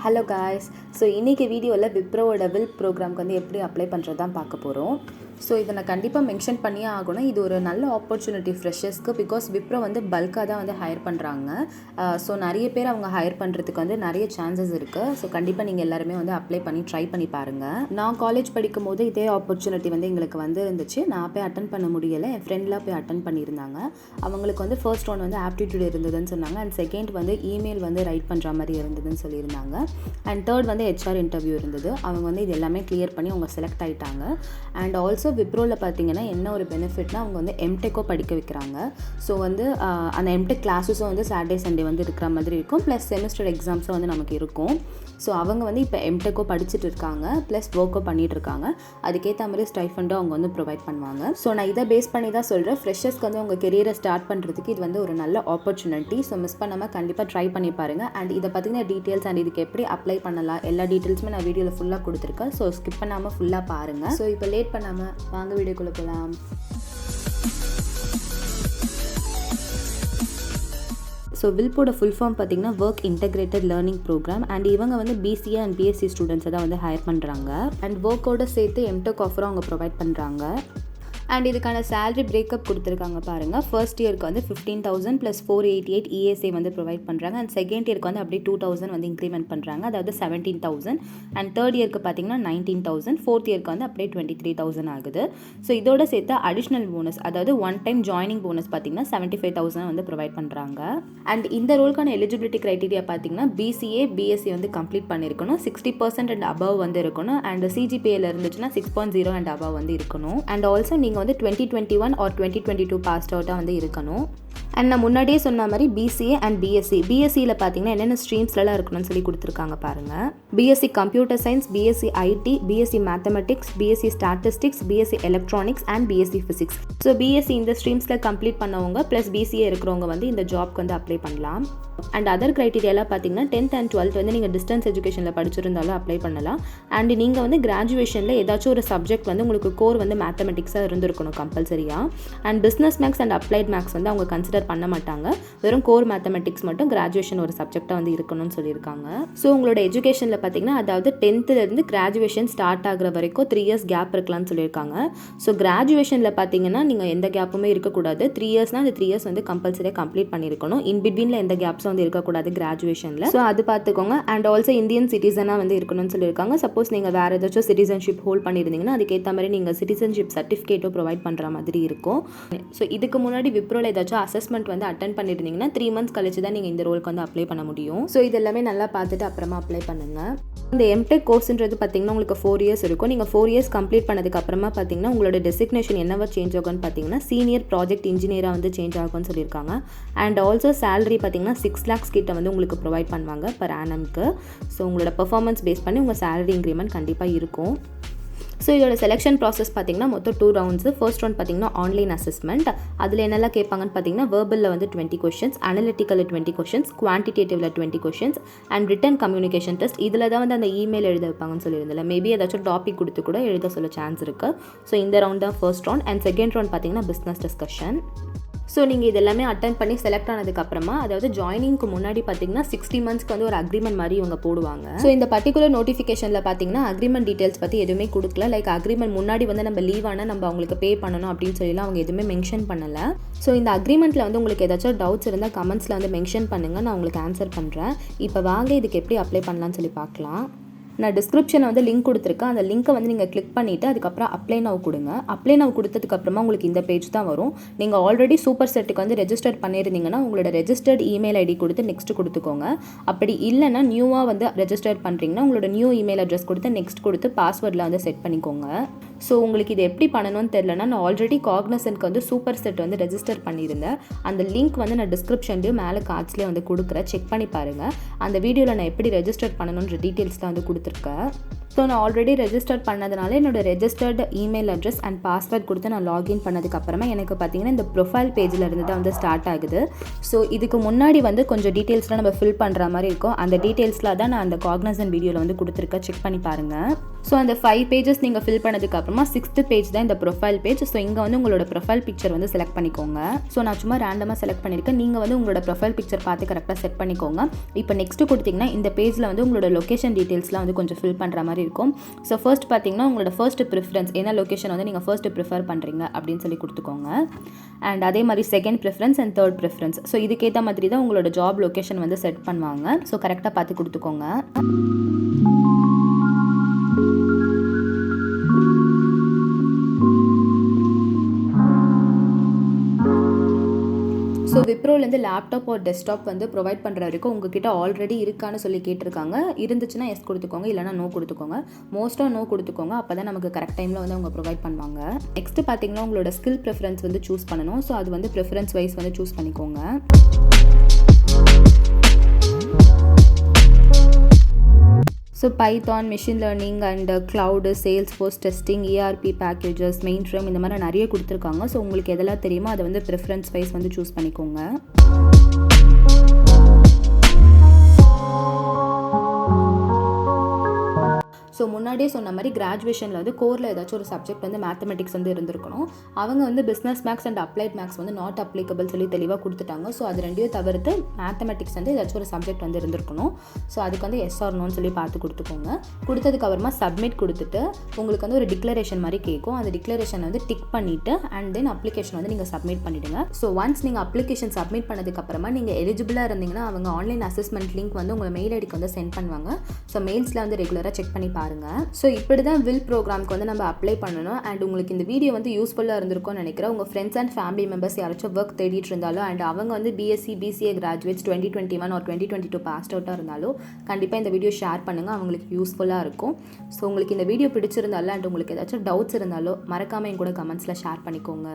Hello guys. So இன்றைக்கி வீடியோவில் விப்ரோவோட WILP ப்ரோக்ராம்க்கு வந்து எப்படி அப்ளை பண்ணுறது தான் பார்க்க போகிறோம். ஸோ இதை நான் கண்டிப்பாக மென்ஷன் பண்ணியே ஆகணும். இது ஒரு நல்ல ஆப்பர்ச்சுனிட்டி ஃப்ரெஷர்ஸ்க்கு. பிகாஸ் விப்ரோ வந்து பல்காக தான் வந்து ஹையர் பண்ணுறாங்க. ஸோ நிறைய பேர் அவங்க ஹையர் பண்ணுறதுக்கு வந்து நிறைய சான்சஸ் இருக்குது. ஸோ கண்டிப்பாக நீங்கள் எல்லாருமே வந்து அப்ளை பண்ணி ட்ரை பண்ணி பாருங்கள். நான் காலேஜ் படிக்கும் போது இதே ஆப்பர்ச்சுனிட்டி வந்து எங்களுக்கு வந்து இருந்துச்சு. நான் போய் அட்டன் பண்ண முடியலை, என் ஃப்ரெண்ட்லாம் போய் அட்டன் பண்ணியிருந்தாங்க. அவங்களுக்கு வந்து ஃபர்ஸ்ட் ஒன் வந்து ஆப்டிடியூட் இருந்ததுன்னு சொன்னாங்க. அண்ட் செகண்ட் வந்து இமெயில் வந்து ரைட் பண்ணுற மாதிரி இருந்ததுன்னு சொல்லியிருந்தாங்க. அண்ட் தேர்ட் வந்து ஹெச்ஆர் இன்டர்வியூ இருந்தது. அவங்க வந்து இது எல்லாமே கிளியர் பண்ணி அவங்க செலக்ட் ஆகிட்டாங்க. அண்ட் ஆல்சோ விப்ரோவில் பார்த்தீங்கன்னா என்ன ஒரு பெனிஃபிட்னா அவங்க வந்து எம்டெக்கோ படிக்க வைக்கிறாங்க. ஸோ வந்து அந்த எம்டெக் கிளாஸஸும் வந்து சாட்டர்டே சண்டே வந்து இருக்கிற மாதிரி இருக்கும். ப்ளஸ் செமஸ்டர் எக்ஸாம்ஸும் வந்து நமக்கு இருக்கும். ஸோ அவங்க வந்து இப்போ எம்டெக்கோ படிச்சுட்டு இருக்காங்க, ப்ளஸ் ஒர்க்கோ பண்ணிகிட்டு இருக்காங்க. அதுக்கேற்ற மாதிரி ஸ்டைஃபண்டும் அவங்க வந்து ப்ரொவைட் பண்ணுவாங்க. ஸோ நான் இதை பேஸ் பண்ணி தான் சொல்கிறேன், ஃப்ரெஷர்ஸ்க்கு வந்து உங்கள் கெரியரை ஸ்டார்ட் பண்ணுறதுக்கு இது வந்து ஒரு நல்ல ஆப்பர்ச்சுனிட்டி. ஸோ மிஸ் பண்ணாமல் கண்டிப்பாக ட்ரை பண்ணி பாருங்கள். அண்ட் இதை பற்றின டீட்டெயில்ஸ் அண்ட் இதுக்கு எப்படி அப்ளை பண்ணலாம் எல்லா டீட்டெயில்ஸுமே நான் வீடியோவில் ஃபுல்லாக கொடுத்துருக்கேன். ஸோ ஸ்கிப் பண்ணாமல் ஃபுல்லாக பாருங்கள். ஸோ இப்போ லேட் பண்ணாமல் வாங்க வீடியோக்குள்ளே போகலாம். ஸோ வில்போட ஃபுல் ஃபார்ம் பார்த்தீங்கன்னா work integrated learning program. And இவங்க வந்து பிசிஏ அண்ட் பிஎஸ்சி ஸ்டூடெண்ட்ஸை தான் வந்து ஹையர் பண்ணுறாங்க. அண்ட் ஒர்க்கோட சேர்த்து எம்டெக் ஆஃபரும் அவங்க ப்ரொவைட் பண்ணுறாங்க. அண்ட் இதுக்கான சேலரி பிரேக்கப் கொடுத்துருக்காங்க பாருங்கள். ஃபர்ஸ்ட் இயருக்கு வந்து 15,000 + 488 ESA வந்து ப்ரொவைட் பண்ணுறாங்க. அண்ட் செகண்ட் இயருக்கு வந்து அப்படியே 2,000 வந்து இன்க்ரிமெண்ட் பண்ணுறாங்க, அதாவது 17,000. அண்ட் தேர்ட் இயருக்கு பார்த்தீங்கன்னா 19,000. ஃபோர்த் இயருக்கு வந்து அப்படியே 23,000 ஆகுது. ஸோ இதோட சேர்த்து அடிஷ்னல் போனஸ், அதாவது ஒன் டைம் ஜாயினிங் போனஸ் பார்த்தீங்கன்னா 75,000 வந்து ப்ரொவைட் பண்ணுறாங்க. அண்ட் இந்த ரோலுக்கான எலிஜிபிலிட்டி க்ரைட்டீரியா பார்த்தீங்கன்னா பிசிஏ பிஎஸ்சி வந்து கம்ப்ளீட் பண்ணியிருக்கணும், 60% அண்ட் அபவ் வந்து இருக்கணும். அண்ட் சிஜிபிஏல இருந்துச்சுன்னா 6.0 அண்ட் அபவ் வந்து இருக்கணும். அண்ட் ஆல்சோ நீங்கள் வந்து 2021 or 2022 பாஸ்ட் அவுட்டாக வந்து இருக்கணும். அண்ட் நான் முன்னாடியே சொன்ன மாதிரி பிசிஏ அண்ட் பிஎஸ்சியில் பார்த்தீங்கன்னா என்னென்ன ஸ்ட்ரீம்ஸ்லாம் இருக்கணும்னு சொல்லி கொடுத்துருக்காங்க பாருங்கள். BSc computer science, BSc IT, BSc mathematics, BSc statistics, BSc electronics and BSc physics. So BSc இந்த ஸ்ட்ரீம்ஸில் கம்ப்ளீட் பண்ணவங்க ப்ளஸ் பிசிஏ இருக்கிறவங்க வந்து இந்த ஜாப்க்கு வந்து அப்ளை பண்ணலாம். அண்ட் அதர் க்ரைட்டீரியாலாம் பார்த்தீங்கன்னா 10th and 12th வந்து நீங்கள் டிஸ்டன்ஸ் எஜுகேஷனில் படிச்சிருந்தாலும் அப்ளை பண்ணலாம். அண்ட் நீங்கள் வந்து கிராஜுவேஷனில் ஏதாச்சும் ஒரு சப்ஜெக்ட் வந்து உங்களுக்கு கோர் வந்து மேத்தமெட்டிக்ஸாக இருந்திருக்கணும் கம்பல்சரியாக. And business maths and applied maths வந்து அவங்க கன்சிடர் பண்ண மாட்டாங்க, வெறும் கோர் மேத்தமெட்டிக்ஸ் மட்டும் கிராஜுவேஷன் ஒரு சப்ஜெக்டாக வந்து இருக்கணும்னு சொல்லியிருக்காங்க. ஸோ உங்களோட எஜுகேஷனில் பார்த்தீங்கன்னா அதாவது 10th கிராஜுவேஷன் ஸ்டார்ட் ஆகிற வரைக்கும் 3 years கேப் இருக்கலாம்னு சொல்லியிருக்காங்க. ஸோ கிராஜுவேஷனில் பார்த்தீங்கன்னா நீங்கள் எந்த கேப்புமே இருக்கக்கூடாது. 3 yearsனால் அந்த 3 years வந்து கம்பல்சரியாக கம்ப்ளீட் பண்ணியிருக்கணும். இன் பிட்வீனில் எந்த கேப்ஸும் வந்து இருக்கக்கூடாது கிராஜுவேஷனில். ஸோ அது பார்த்துக்கோங்க. அண்ட் ஆல்சோ இந்தியன் சிட்டிசனாக வந்து இருக்கணும்னு சொல்லியிருக்காங்க. சப்போஸ் நீங்கள் வேறு ஏதாச்சும் சிட்டிசன்ஷிப் ஹோல்ட் பண்ணியிருந்தீங்கன்னா அதுக்கேற்ற மாதிரி நீங்கள் சிட்டிசன்ஷிப் சர்டிஃபிகேட்டோ ப்ரொவைட் பண்ணுற மாதிரி இருக்கும். ஸோ இதுக்கு முன்னாடி விப்ரோவில் ஏதாச்சும் அசஸ்மெண்ட் வந்து அட்டன் பண்ணியிருந்தீங்கன்னா 3 months கழிச்சு தான் நீங்கள் இந்த ரோலுக்கு வந்து அப்ளை பண்ண முடியும். ஸோ இது எல்லாமே நல்லா பார்த்துட்டு அப்புறமா அப்ளை பண்ணுங்கள். இந்த எம்டெக் கோர்ஸ்ன்றது பார்த்தீங்கன்னா உங்களுக்கு 4 years இருக்கும். நீங்கள் 4 years கம்ப்ளீட் பண்ணதுக்கு அப்புறமா பார்த்தீங்கன்னா உங்களோட டெசிக்னேஷன் என்னவா சேஞ்ச் ஆகும்னு பார்த்தீங்கன்னா சீனியர் ப்ராஜெக்ட் இன்ஜினியராக வந்து சேஞ்ச் ஆகும்னு சொல்லியிருக்காங்க. அண்ட் ஆல்சோ சேலரி பார்த்தீங்கன்னா 6 lakhs கிட்ட வந்து உங்களுக்கு ப்ரொவைட் பண்ணுவாங்க per annumக்கு. ஸோ உங்களோட பெர்ஃபார்மன்ஸ் பேஸ் பண்ணி உங்கள் சேலரி இன்க்ரிமெண்ட் கண்டிப்பாக இருக்கும். ஸோ இதோட செலெக்ஷன் ப்ராசஸ் பார்த்தீங்கன்னா மொத்தம் 2 rounds. ஃபர்ஸ்ட் ரவுண்ட் பார்த்தீங்கன்னா ஆன்லைன் அசஸ்மெண்ட். அதில் என்னெல்லாம் கேட்பாங்கன்னு பார்த்தீங்கன்னா வெர்பலில் வந்து 20 questions, அனலிட்டிக்கலில் 20 questions, குவான்டிடேட்டிவில் 20 questions and return communication test. இதில் தான் வந்து அந்த இமெயில் எழுத வைப்பாங்கன்னு சொல்லியிருந்தில்ல, மேபி ஏதாச்சும் டாபிக் கொடுத்து கூட எழுத சொல்ல சான்ஸ் இருக்குது. ஸோ இந்த ரவுண்ட் தான் first round. And second round பார்த்தீங்கன்னா பிஸ்னஸ் டிஸ்கஷன். ஸோ நீங்கள் இது எல்லாமே அட்டன் பண்ணி செலக்ட் ஆனதுக்கப்புறமா, அதாவது ஜாயினிங்க்கு முன்னாடி பார்த்தீங்கன்னா 60 monthsக்கு வந்து ஒரு அக்ரிமெண்ட் மாதிரி இவங்க போடுவாங்க. ஸோ இந்த பர்டிகுலர் நோட்டிஃபிகேஷனில் பார்த்தீங்கன்னா அக்ரிமெண்ட் டீட்டெயில்ஸ் பற்றி எதுவுமே கொடுக்கல. லைக் அக்ரிமெண்ட் முன்னாடி வந்து நம்ம லீவ் ஆனால் நம்ம அவங்களுக்கு பே பண்ணணும் அப்படின்னு சொல்லிலாம் அவங்க எதுவுமே மென்ஷன் பண்ணலை. ஸோ இந்த அக்ரிமெண்ட்டில் வந்து உங்களுக்கு ஏதாச்சும் டவுட்ஸ் இருந்தால் கமெண்ட்ஸில் வந்து மென்ஷன் பண்ணுங்கள், நான் உங்களுக்கு ஆன்சர் பண்ணுறேன். இப்போ வாங்க இதுக்கு எப்படி அப்ளை பண்ணலான்னு சொல்லி பார்க்கலாம். நான் டிஸ்கிரிப்ஷனில் வந்து லிங்க் கொடுத்துருக்கேன். அந்த லிங்க்கை வந்து நீங்கள் கிளிக் பண்ணிவிட்டு அதுக்கப்புறம் அப்ளை நவ் கொடுங்க. அப்ளை நவ் கொடுத்ததுக்கப்புறமா உங்களுக்கு இந்த பேஜ் தான் வரும். நீங்கள் ஆல்ரெடி சூப்பர் செட்டுக்கு வந்து ரெஜிஸ்டர் பண்ணியிருந்தீங்கன்னா உங்களோட ரெஜிஸ்டர்ட் இமெயில் ஐடி கொடுத்து நெக்ஸ்ட் கொடுத்துக்கோங்க. அப்படி இல்லைனா நியூவாக வந்து ரெஜிஸ்டர் பண்ணுறீங்கன்னா உங்களோட நியூ இமெயில் அட்ரஸ் கொடுத்து நெக்ஸ்ட் கொடுத்து பாஸ்வேர்டில் வந்து செட் பண்ணிக்கோங்க. ஸோ உங்களுக்கு இது எப்படி பண்ணணும்னு தெரிலனா, நான் ஆல்ரெடி காக்னசன்ட்க்கு வந்து சூப்பர் செட் வந்து ரெஜிஸ்டர் பண்ணியிருந்தேன். அந்த லிங்க் வந்து நான் டிஸ்கிரிப்ஷன்லேயும் மேலே கார்ட்ஸ்லேயே வந்து கொடுக்குறேன், செக் பண்ணி பாருங்கள். அந்த வீடியோவில் நான் எப்படி ரெஜிஸ்டர் பண்ணணுன்ற டீட்டெயில்ஸ்லாம் வந்து கொடுத்துருக்கேன். ஸோ நான் ஆல்ரெடி ரெஜிஸ்டர் பண்ணதுனால என்னோட registered email address and password கொடுத்து நான் லாகின் பண்ணதுக்கப்புறமா எனக்கு பார்த்தீங்கன்னா இந்த ப்ரொஃபைல் பேஜில் இருந்து தான் வந்து ஸ்டார்ட் ஆகுது. ஸோ இதுக்கு முன்னாடி வந்து கொஞ்சம் டீட்டெயில்ஸ்லாம் நம்ம ஃபில் பண்ணுற மாதிரி இருக்கும். அந்த டீட்டெயில்ஸ்லாம் தான் நான் அந்த காக்னசன்ட் வீடியோவில் வந்து கொடுத்துருக்கேன், செக் பண்ணி பாருங்கள். ஸோ அந்த 5 பேஜஸ் நீங்கள் ஃபில் பண்ணதுக்கப்புறமா 6th பேஜ் தான் இந்த ப்ரொஃபைல் பேஜ். ஸோ இங்கே வந்து உங்களோட ப்ரொஃபைல் பிக்சர் வந்து செலக்ட் பண்ணிக்கோங்க. ஸோ நான் சும்மா ரேண்டமாக செலக்ட் பண்ணியிருக்கேன். நீங்கள் வந்து உங்களோட ப்ரொஃபைல் பிக்சர் பார்த்து கரெக்டாக செட் பண்ணிக்கோங்க. இப்போ நெக்ஸ்ட்டு கொடுத்தீங்கன்னா இந்த பேஜில் வந்து உங்களோட லொக்கேஷன் டீட்டெயில்ஸ்லாம் வந்து கொஞ்சம் ஃபில் பண்ணுற மாதிரி இருக்கும். ஸோ ஃபர்ஸ்ட் பார்த்தீங்கன்னா உங்களோட ஃபர்ஸ்ட் ப்ரிஃபரன்ஸ் என்ன லொக்கேஷன் வந்து நீங்கள் ஃபர்ஸ்ட் ப்ரிஃபர் பண்ணுறீங்க அப்படின்னு சொல்லி கொடுத்துக்கோங்க. அண்ட் அதே மாதிரி second preference and third preference. So இதுக்கேற்ற மாதிரி தான் உங்களோட ஜாப் லொக்கேஷன் வந்து செட் பண்ணுவாங்க. ஸோ கரெக்டாக பார்த்து கொடுத்துக்கோங்க. ஸோ விப்ரோலேருந்து லேப்டாப் ஒரு டெஸ்க்டாப் வந்து ப்ரொவைட் பண்ணுற வரைக்கும் உங்ககிட்ட ஆல்ரெடி இருக்கான்னு சொல்லி கேட்டிருக்காங்க. இருந்துச்சுன்னா எஸ் கொடுத்துக்கோங்க, இல்லைனா நோ கொடுத்துக்கோங்க. மோஸ்ட்டாக நோ கொடுத்துக்கோங்க, அப்போ தான் நமக்கு கரெக்ட் டைமில் வந்து அவங்க ப்ரொவைட் பண்ணுவாங்க. நெக்ஸ்ட்டு பார்த்தீங்கன்னா உங்களோட ஸ்கில் ப்ரிஃபரன்ஸ் வந்து சூஸ் பண்ணணும். ஸோ அது வந்து ப்ரிஃபரன்ஸ் வைஸ் வந்து சூஸ் பண்ணிக்கோங்க. So Python, machine learning and cloud, Salesforce, testing, ERP packages, main frame இந்த மாதிரி நிறைய கொடுத்துருக்காங்க. ஸோ உங்களுக்கு எதெல்லாம் தெரியுமோ அதை வந்து ப்ரிஃபரன்ஸ் வைஸ் வந்து சூஸ் பண்ணிக்கோங்க. ஸோ முன்னாடியே சொன்ன மாதிரி கிராஜுவேஷனில் வந்து கோரில் ஏதாச்சும் ஒரு சப்ஜெக்ட் வந்து மேத்தமெட்டிக்ஸ் வந்து இருந்திருக்கணும். அவங்க வந்து business maths and applied maths வந்து நாட் அப்ளிகபிள் சொல்லி தெளிவாக கொடுத்துட்டாங்க. ஸோ அது ரெண்டையும் தவிர்த்து மேத்தமெட்டிக்ஸ் வந்து ஏதாச்சும் ஒரு சப்ஜெக்ட் வந்து இருந்திருக்கணும். ஸோ அதுக்கு வந்து எஸ் ஆர் நோன்னு சொல்லி பார்த்து கொடுத்துக்கோங்க. கொடுத்ததுக்கப்புறமா சப்மிட் கொடுத்துட்டு உங்களுக்கு வந்து ஒரு டிக்ளரேஷன் மாதிரி கேட்கும். அந்த டிக்ளரேஷன் வந்து டிக் பண்ணிவிட்டு அண்ட் தென் அப்ளிகேஷன் வந்து நீங்கள் சப்மிட் பண்ணிவிடுங்க. ஸோ ஒன்ஸ் நீங்கள் அப்ளிகேஷன் சப்மிட் பண்ணதுக்கப்புறமா நீங்கள் எலிஜிபிளாக இருந்தீங்கன்னா அவங்க ஆன்லைன் அசஸ்மெண்ட் லிங்க் வந்து உங்கள் மெயில் ஐடிக்கு வந்து சென்ட் பண்ணுவாங்க. ஸோ மெயில்ஸில் வந்து ரெகுலராக செக் பண்ணி பாருங்கள். ஸோ இப்படி தான் வில் ப்ரோக்ராம்க்கு வந்து நம்ம அப்ளை பண்ணணும். அண்ட் உங்களுக்கு இந்த வீடியோ வந்து யூஸ்ஃபுல்லாக இருந்திருக்கும்னு நினைக்கிறேன். உங்கள் ஃப்ரெண்ட்ஸ் அண்ட் ஃபேமிலி மெம்பர்ஸ் யாராச்சும் ஒர்க் தேடிட்டு இருந்தாலும் அண்ட் அவங்க வந்து BSc BCA graduates 2021 or 2022 passed அவுட்டாக இருந்தாலும் கண்டிப்பாக இந்த வீடியோ ஷேர் பண்ணுங்கள், அவங்களுக்கு யூஸ்ஃபுல்லாக இருக்கும். ஸோ உங்களுக்கு இந்த வீடியோ பிடிச்சிருந்தாலும் அண்ட் உங்களுக்கு ஏதாச்சும் டவுட்ஸ் இருந்தாலும் மறக்காமல் என் கூட கமெண்ட்ஸில் ஷேர் பண்ணிக்கோங்க.